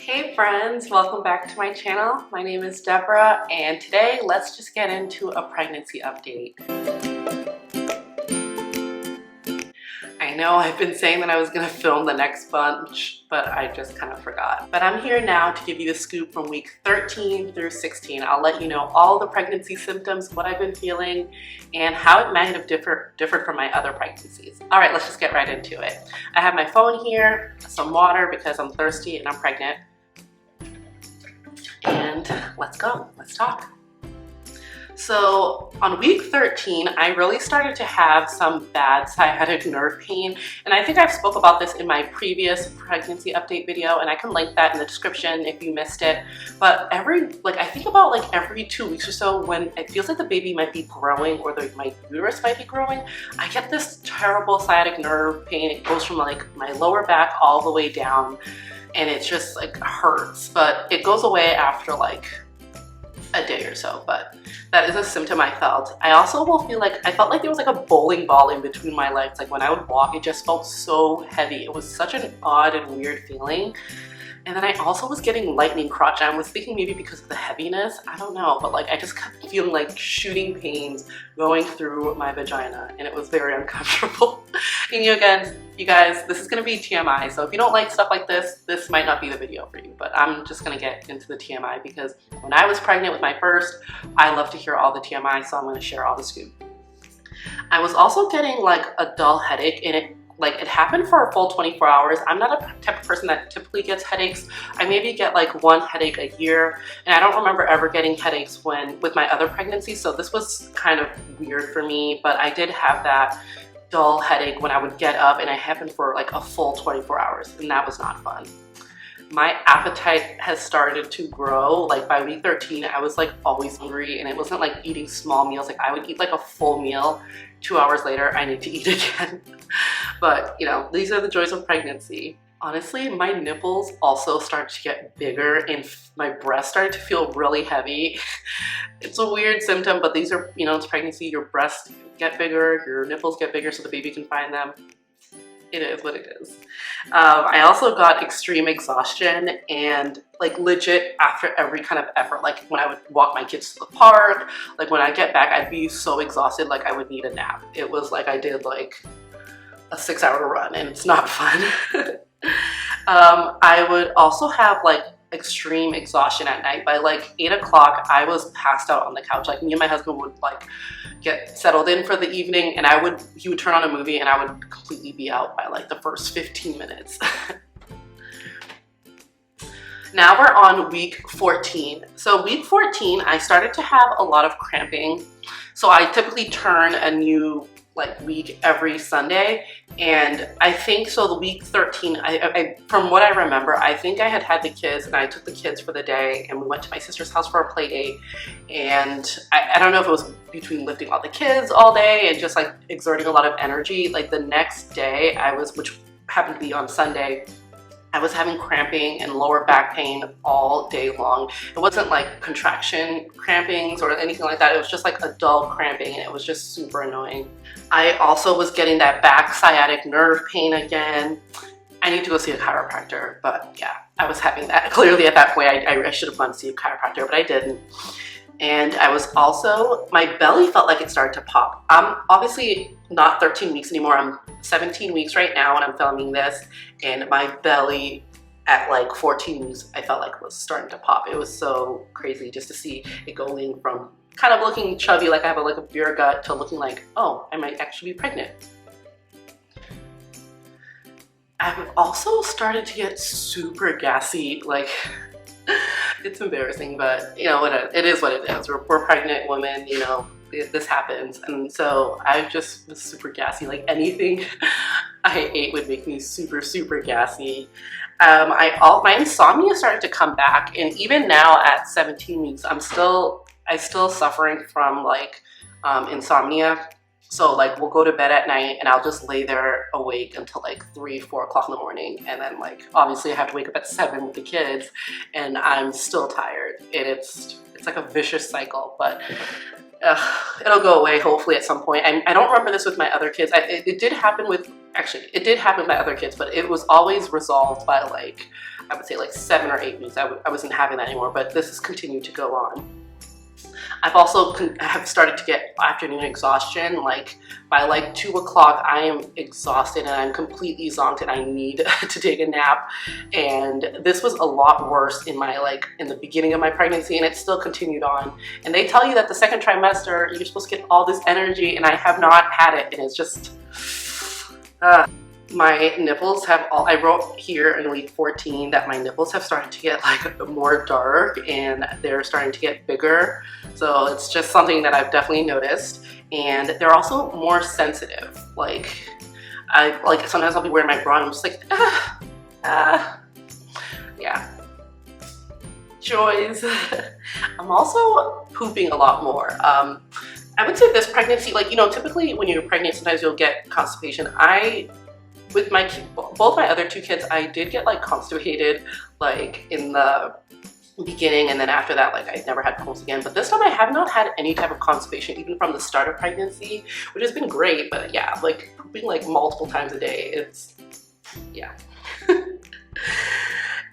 Hey friends, welcome back to my channel. My name is Deborah and today let's just get into a pregnancy update. I know I've been saying that I was going to film the next bunch, but I just kind of forgot. But I'm here now to give you the scoop from week 13 through 16. I'll let you know all the pregnancy symptoms, what I've been feeling, and how it might have differed from my other pregnancies. All right, let's just get right into it. I have my phone here, some water because I'm thirsty and I'm pregnant. And let's go, let's talk. So on week 13, I really started to have some bad sciatic nerve pain. And I think I've spoke about this in my previous pregnancy update video, and I can link that in the description if you missed it. But I think about every 2 weeks or so, when it feels like the baby might be growing or my uterus might be growing, I get this terrible sciatic nerve pain. It goes from my lower back all the way down, and it just hurts, but it goes away after a day or so. But that is a symptom I felt. I also will feel I felt like there was a bowling ball in between my legs. When I would walk, it just felt so heavy. It was such an odd and weird feeling. And then I also was getting lightning crotch. I was thinking maybe because of the heaviness, I don't know, but I just kept feeling shooting pains going through my vagina, and it was very uncomfortable. And you guys, this is gonna be TMI, so if you don't like stuff like this, this might not be the video for you, but I'm just gonna get into the TMI because when I was pregnant with my first, I love to hear all the TMI, so I'm gonna share all the scoop. I was also getting a dull headache, and it happened for a full 24 hours. I'm not a type of person that typically gets headaches. I maybe get one headache a year, and I don't remember ever getting headaches with my other pregnancies, so this was kind of weird for me, but I did have that dull headache when I would get up, and it happened for a full 24 hours, and that was not fun. My appetite has started to grow. By week 13, I was always hungry, and it wasn't eating small meals. I would eat a full meal. 2 hours later, I need to eat again. But these are the joys of pregnancy. Honestly, my nipples also started to get bigger, and my breasts started to feel really heavy. It's a weird symptom, but these are, it's pregnancy. Your breasts get bigger, your nipples get bigger so the baby can find them. It is what it is. I also got extreme exhaustion, and legit after every kind of effort, when I would walk my kids to the park, when I get back, I'd be so exhausted, I would need a nap. It was I did a 6-hour run, and it's not fun. I would also have extreme exhaustion at night. By 8 o'clock, I was passed out on the couch. Me and my husband would get settled in for the evening, and he would turn on a movie, and I would completely be out by the first 15 minutes. Now we're on week 14. So week 14, I started to have a lot of cramping. So I typically turn a new week every Sunday, and I think so the week 13, I from what I remember, I think I had the kids, and I took the kids for the day, and we went to my sister's house for a play date, and I don't know if it was between lifting all the kids all day and just exerting a lot of energy. The next day which happened to be on Sunday, I was having cramping and lower back pain all day long. It wasn't contraction crampings or anything like that. It was just a dull cramping, and it was just super annoying. I also was getting that back sciatic nerve pain again. I need to go see a chiropractor, but yeah, I was having that. Clearly at that point, I should have gone to see a chiropractor, but I didn't. And I was also, my belly felt like it started to pop. I'm obviously not 13 weeks anymore. I'm 17 weeks right now when I'm filming this, and my belly at 14 weeks, I felt was starting to pop. It was so crazy just to see it going from kind of looking chubby, I have a beer gut, to looking oh, I might actually be pregnant. I've also started to get super gassy, it's embarrassing, but it is what it is. We're pregnant women, this happens. And so I just was super gassy. Anything I ate would make me super, super gassy. My insomnia started to come back, and even now at 17 weeks, I'm still suffering from insomnia. So we'll go to bed at night, and I'll just lay there awake until 3, 4 o'clock in the morning, and then obviously I have to wake up at 7 with the kids, and I'm still tired, and it's a vicious cycle. But it'll go away hopefully at some point. I don't remember this with my other kids. It did happen with my other kids, but it was always resolved by I would say like 7 or 8 weeks, I wasn't having that anymore, but this has continued to go on. I've also have started to get afternoon exhaustion. Like by like 2 o'clock, I am exhausted and I'm completely zonked and I need to take a nap. And this was a lot worse in the beginning of my pregnancy, and it still continued on. And they tell you that the second trimester, you're supposed to get all this energy, and I have not had it, and it's just, my nipples have I wrote here in week 14 that my nipples have started to get like more dark and they're starting to get bigger. So it's just something that I've definitely noticed. And they're also more sensitive. Like sometimes I'll be wearing my bra and I'm just like, yeah. Joys. I'm also pooping a lot more. I would say this pregnancy, like, you know, typically when you're pregnant, sometimes you'll get constipation. With both my other 2 kids, I did get like constipated like in the beginning, and then after that, like I never had problems again. But this time I have not had any type of constipation, even from the start of pregnancy, which has been great. But yeah, like pooping like multiple times a day, it's, yeah.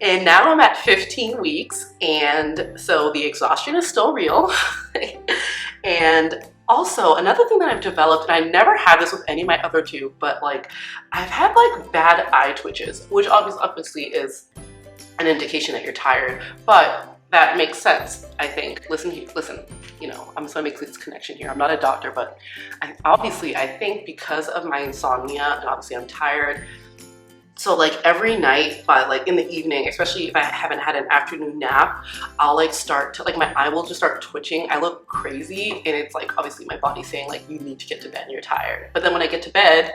And now I'm at 15 weeks, and so the exhaustion is still real. And also, another thing that I've developed, and I never had this with any of my other 2, but like I've had like bad eye twitches, which obviously is an indication that you're tired, but that makes sense, I think. Listen, you know, I'm just gonna make this connection here. I'm not a doctor, but obviously I think because of my insomnia, and obviously I'm tired, so like every night by like in the evening, especially if I haven't had an afternoon nap, I'll like start to, like my eye will just start twitching. I look crazy, and it's like obviously my body's saying like you need to get to bed and you're tired. But then when I get to bed,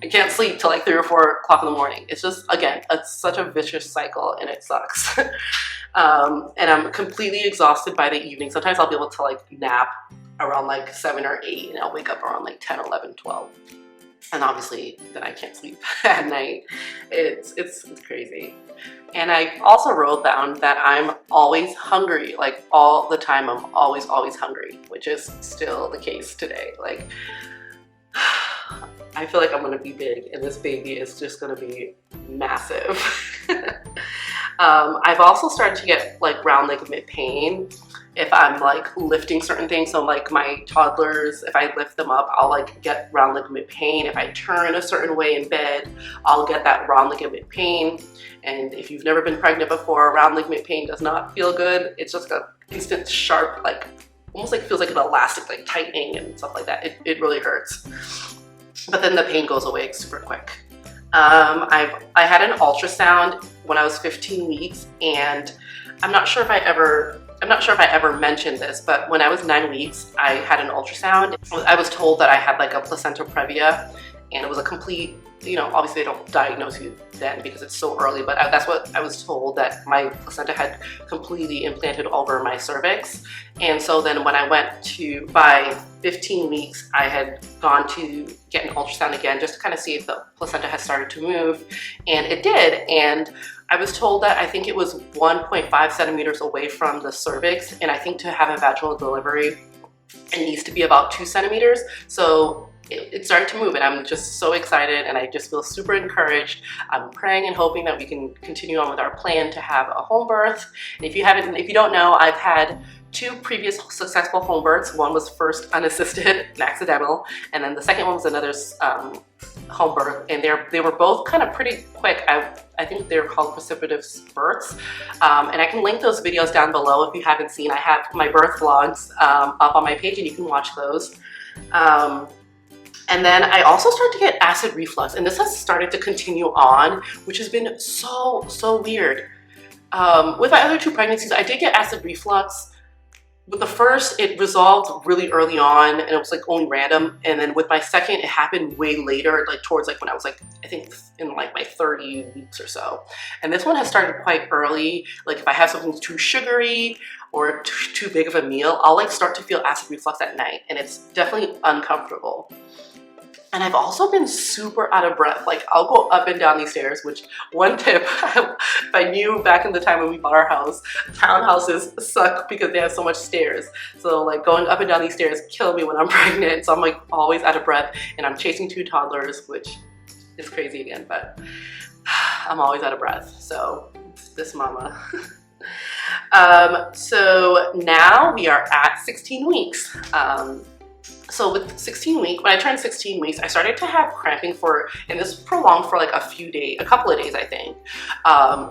I can't sleep till like 3 or 4 o'clock in the morning. It's just, again, it's such a vicious cycle and it sucks. And I'm completely exhausted by the evening. Sometimes I'll be able to like nap around like 7 or 8 and I'll wake up around like 10, 11, 12. And obviously then I can't sleep at night. It's crazy. And I also wrote down that I'm always hungry, like all the time. I'm always hungry, which is still the case today. Like I feel like I'm gonna be big and this baby is just gonna be massive. I've also started to get like round ligament pain if I'm like lifting certain things. So like my toddlers, if I lift them up, I'll like get round ligament pain. If I turn a certain way in bed, I'll get that round ligament pain. And if you've never been pregnant before, round ligament pain does not feel good. It's just an instant sharp, like almost like feels like an elastic, like tightening and stuff like that. It really hurts. But then the pain goes away super quick. I had an ultrasound when I was 15 weeks, and I'm not sure if I ever mentioned this, but when I was 9 weeks, I had an ultrasound. I was told that I had like a placenta previa, and it was a complete, you know, obviously they don't diagnose you then because it's so early, but that's what I was told, that my placenta had completely implanted over my cervix. And so then when I went to, by 15 weeks, I had gone to get an ultrasound again just to kind of see if the placenta had started to move, and it did. And I was told that I think it was 1.5 centimeters away from the cervix, and I think to have a vaginal delivery, it needs to be about 2 centimeters. So it started to move, and I'm just so excited, and I just feel super encouraged. I'm praying and hoping that we can continue on with our plan to have a home birth. And if you don't know, I've had 2 previous successful home births. One was first unassisted and accidental, and then the second one was another home birth, and they were both kind of pretty quick. I think they're called precipitative births, and I can link those videos down below if you haven't seen. I have my birth vlogs up on my page, and you can watch those. And then I also started to get acid reflux, and this has started to continue on, which has been so weird. With my other 2 pregnancies, I did get acid reflux. With the first, it resolved really early on, and it was like only random. And then with my second, it happened way later, like towards like when I was like, I think in like my 30 weeks or so. And this one has started quite early. Like if I have something too sugary or too big of a meal, I'll like start to feel acid reflux at night, and it's definitely uncomfortable. And I've also been super out of breath. Like I'll go up and down these stairs, which one tip, if I knew back in the time when we bought our house, townhouses suck because they have so much stairs. So like going up and down these stairs kill me when I'm pregnant. So I'm like always out of breath, and I'm chasing 2 toddlers, which is crazy again, but I'm always out of breath. So this mama. So now we are at 16 weeks. So with 16 weeks, when I turned 16 weeks, I started to have cramping and this prolonged for like a couple of days, I think.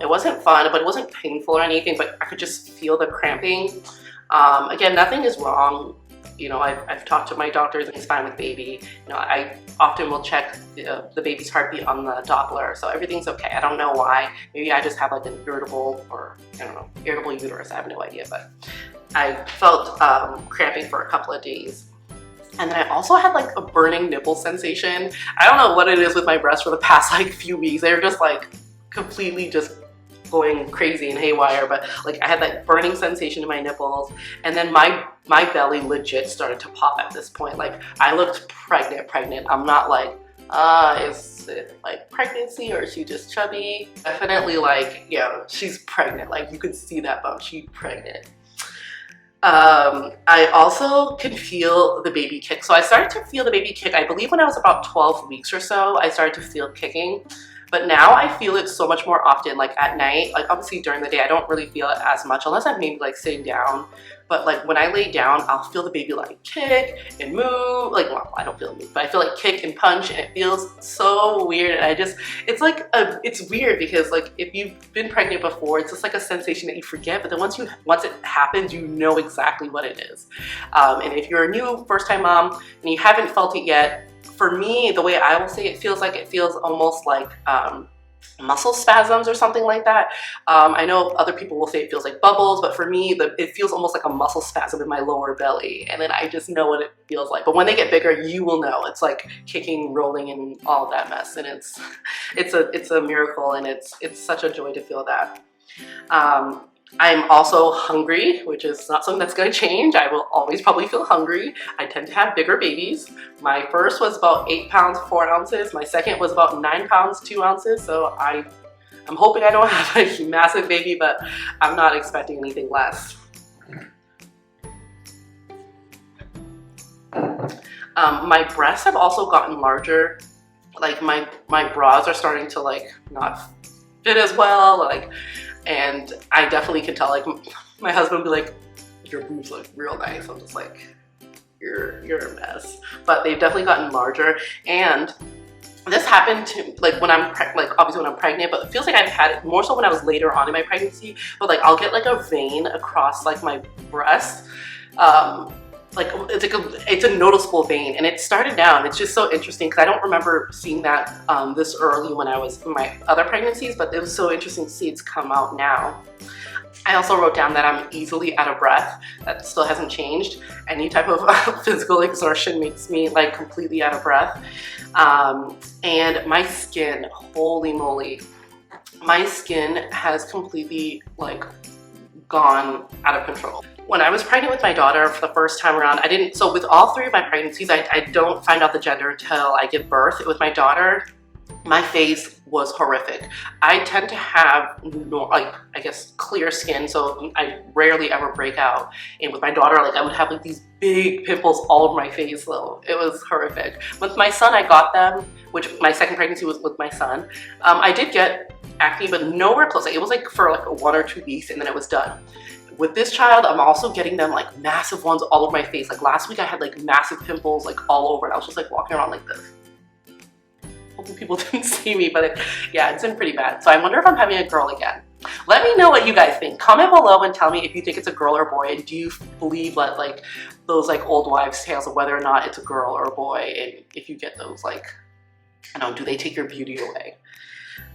It wasn't fun, but it wasn't painful or anything, but I could just feel the cramping. Again, nothing is wrong. You know, I've talked to my doctors and it's fine with baby. You know, I often will check the baby's heartbeat on the Doppler, so everything's okay. I don't know why. Maybe I just have like an irritable uterus. I have no idea, but I felt cramping for a couple of days. And then I also had like a burning nipple sensation. I don't know what it is with my breasts for the past like few weeks. They're just like completely just going crazy and haywire, but like I had that burning sensation in my nipples, and then my belly legit started to pop at this point. Like I looked pregnant. I'm not like, is it like pregnancy or is she just chubby? Definitely like, yeah, she's pregnant. Like you could see that bump, she's pregnant. I also can feel the baby kick. So I started to feel the baby kick, I believe when I was about 12 weeks or so, I started to feel kicking. But now I feel it so much more often, like at night. Like obviously during the day, I don't really feel it as much unless I'm maybe like sitting down. But like when I lay down, I'll feel the baby like kick and move. Like, well, I don't feel it move, but I feel like kick and punch, and it feels so weird. And it's like, it's weird because like if you've been pregnant before, it's just like a sensation that you forget. But then once it happens, you know exactly what it is. And if you're a new first-time mom and you haven't felt it yet, for me, the way I will say it feels almost like muscle spasms or something like that. I know other people will say it feels like bubbles, but for me, it feels almost like a muscle spasm in my lower belly, and then I just know what it feels like. But when they get bigger, you will know. It's like kicking, rolling, and all of that mess, and it's a miracle, and it's such a joy to feel that. I'm also hungry, which is not something that's going to change. I will always probably feel hungry. I tend to have bigger babies. My first was about 8 pounds, 4 ounces. My second was about 9 pounds, 2 ounces. So I'm hoping I don't have a massive baby, but I'm not expecting anything less. My breasts have also gotten larger. Like my bras are starting to like not fit as well. Like, and I definitely can tell, like my husband would be like, your boobs look real nice. I'm just like, you're a mess. But they've definitely gotten larger. And this happened to like obviously when I'm pregnant, but it feels like I've had it more so when I was later on in my pregnancy. But like I'll get like a vein across like my breast. Like it's a noticeable vein, and it started down. It's just so interesting because I don't remember seeing that this early when I was in my other pregnancies, but it was so interesting to see it's come out now. I also wrote down that I'm easily out of breath. That still hasn't changed. Any type of physical exertion makes me like completely out of breath. And my skin, holy moly, my skin has completely like gone out of control. When I was pregnant with my daughter for the first time around, so with all 3 of my pregnancies, I don't find out the gender until I give birth. With my daughter, my face was horrific. I tend to have, like, I guess, clear skin, so I rarely ever break out. And with my daughter, like, I would have like these big pimples all over my face, though. It was horrific. With my son, I got them, which my second pregnancy was with my son. I did get acne, but nowhere close. Like, it was like for like 1 or 2 weeks, and then it was done. With this child, I'm also getting them like massive ones all over my face. Like last week I had like massive pimples like all over, and I was just like walking around like this. Hoping people didn't see me, but yeah, it's been pretty bad. So I wonder if I'm having a girl again. Let me know what you guys think. Comment below and tell me if you think it's a girl or boy, and do you believe that like those like old wives' tales of whether or not it's a girl or a boy, and if you get those, like, I don't know, do they take your beauty away?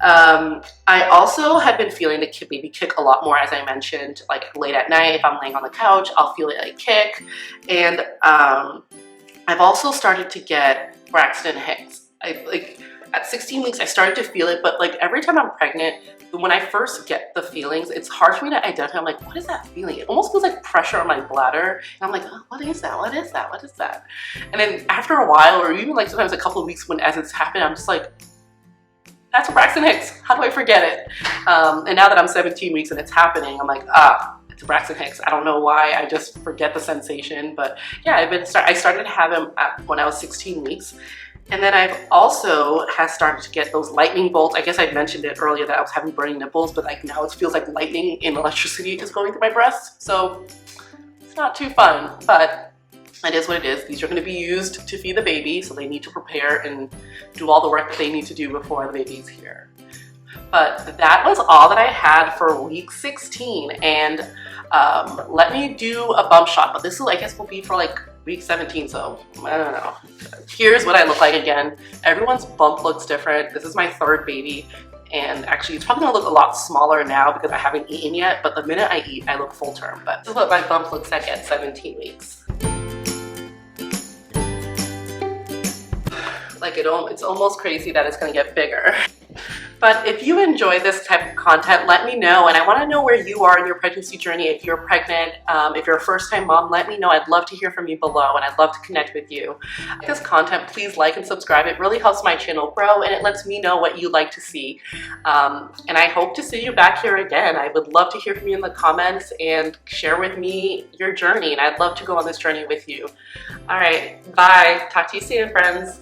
I also have been feeling the baby kick a lot more, as I mentioned, like late at night. If I'm laying on the couch, I'll feel it like kick. And I've also started to get Braxton Hicks. At 16 weeks, I started to feel it, but like every time I'm pregnant, when I first get the feelings, it's hard for me to identify. I'm like, what is that feeling? It almost feels like pressure on my bladder. And I'm like, oh, what is that? What is that? What is that? And then after a while, or even like sometimes a couple of weeks as it's happened, I'm just like, that's Braxton Hicks. How do I forget it? And now that I'm 17 weeks and it's happening, I'm like, it's Braxton Hicks. I don't know why. I just forget the sensation. But yeah, I started to have him when I was 16 weeks. And then I've also started to get those lightning bolts. I guess I mentioned it earlier that I was having burning nipples, but like now it feels like lightning and electricity is going through my breasts. So it's not too fun, but it is what it is. These are going to be used to feed the baby, so they need to prepare and do all the work that they need to do before the baby's here. But that was all that I had for week 16, and let me do a bump shot, but this will, I guess, will be for like week 17, so I don't know. Here's what I look like again. Everyone's bump looks different. This is my third baby, and actually it's probably gonna look a lot smaller now because I haven't eaten yet, but the minute I eat, I look full term. But this is what my bump looks like at 17 weeks. Like it's almost crazy that it's gonna get bigger. But if you enjoy this type of content, let me know. And I want to know where you are in your pregnancy journey. If you're pregnant, if you're a first-time mom, let me know. I'd love to hear from you below, and I'd love to connect with you. If this content, please like and subscribe. It really helps my channel grow, and it lets me know what you'd like to see. And I hope to see you back here again. I would love to hear from you in the comments and share with me your journey. And I'd love to go on this journey with you. All right, bye. Talk to you soon, friends.